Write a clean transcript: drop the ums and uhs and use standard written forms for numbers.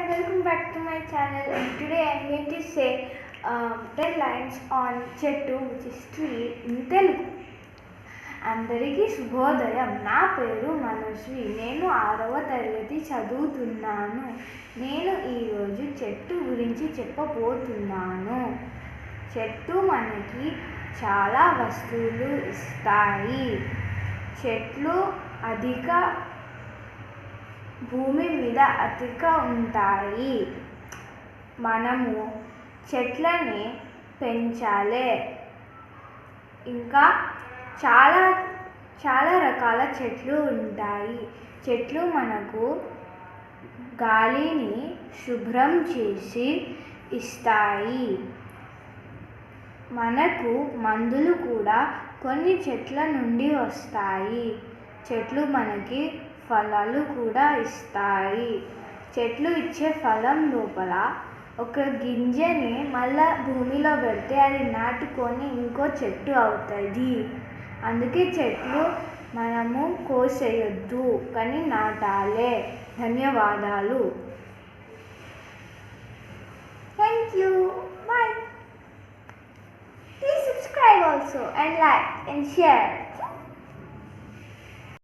welcome back to my channel, and today I am going to say 10 lines on Chettu, which is tree in Telugu. అందరికీ శుభోదయం. నా పేరు మనస్వి. నేను 6వ తరగతి చదువుతున్నాను. నేను ఈరోజు చెట్టు గురించి చెప్పబోతున్నాను. చెట్టు మనకి చాలా వస్తువులు ఇస్తాయి. చెట్లు భూమి మీద అతిగా ఉంటాయి. మనము చెట్లని పెంచాలి. ఇంకా చాలా రకాల చెట్లు ఉంటాయి. చెట్లు మనకు గాలిని శుభ్రం చేసి ఇస్తాయి. మనకు మందులు కూడా కొన్ని చెట్ల నుండి వస్తాయి. చెట్లు మనకి ఫలాలు కూడా ఇస్తాయి. చెట్లు ఇచ్చే ఫలం లోపల ఒక గింజని మళ్ళా భూమిలో పెడితే అది నాటుకొని ఇంకో చెట్టు అవుతుంది. అందుకే చెట్లు మనము కోసేయొద్దు, కానీ నాటాలే. ధన్యవాదాలు. Thank you. Bye. Please subscribe also and like and share.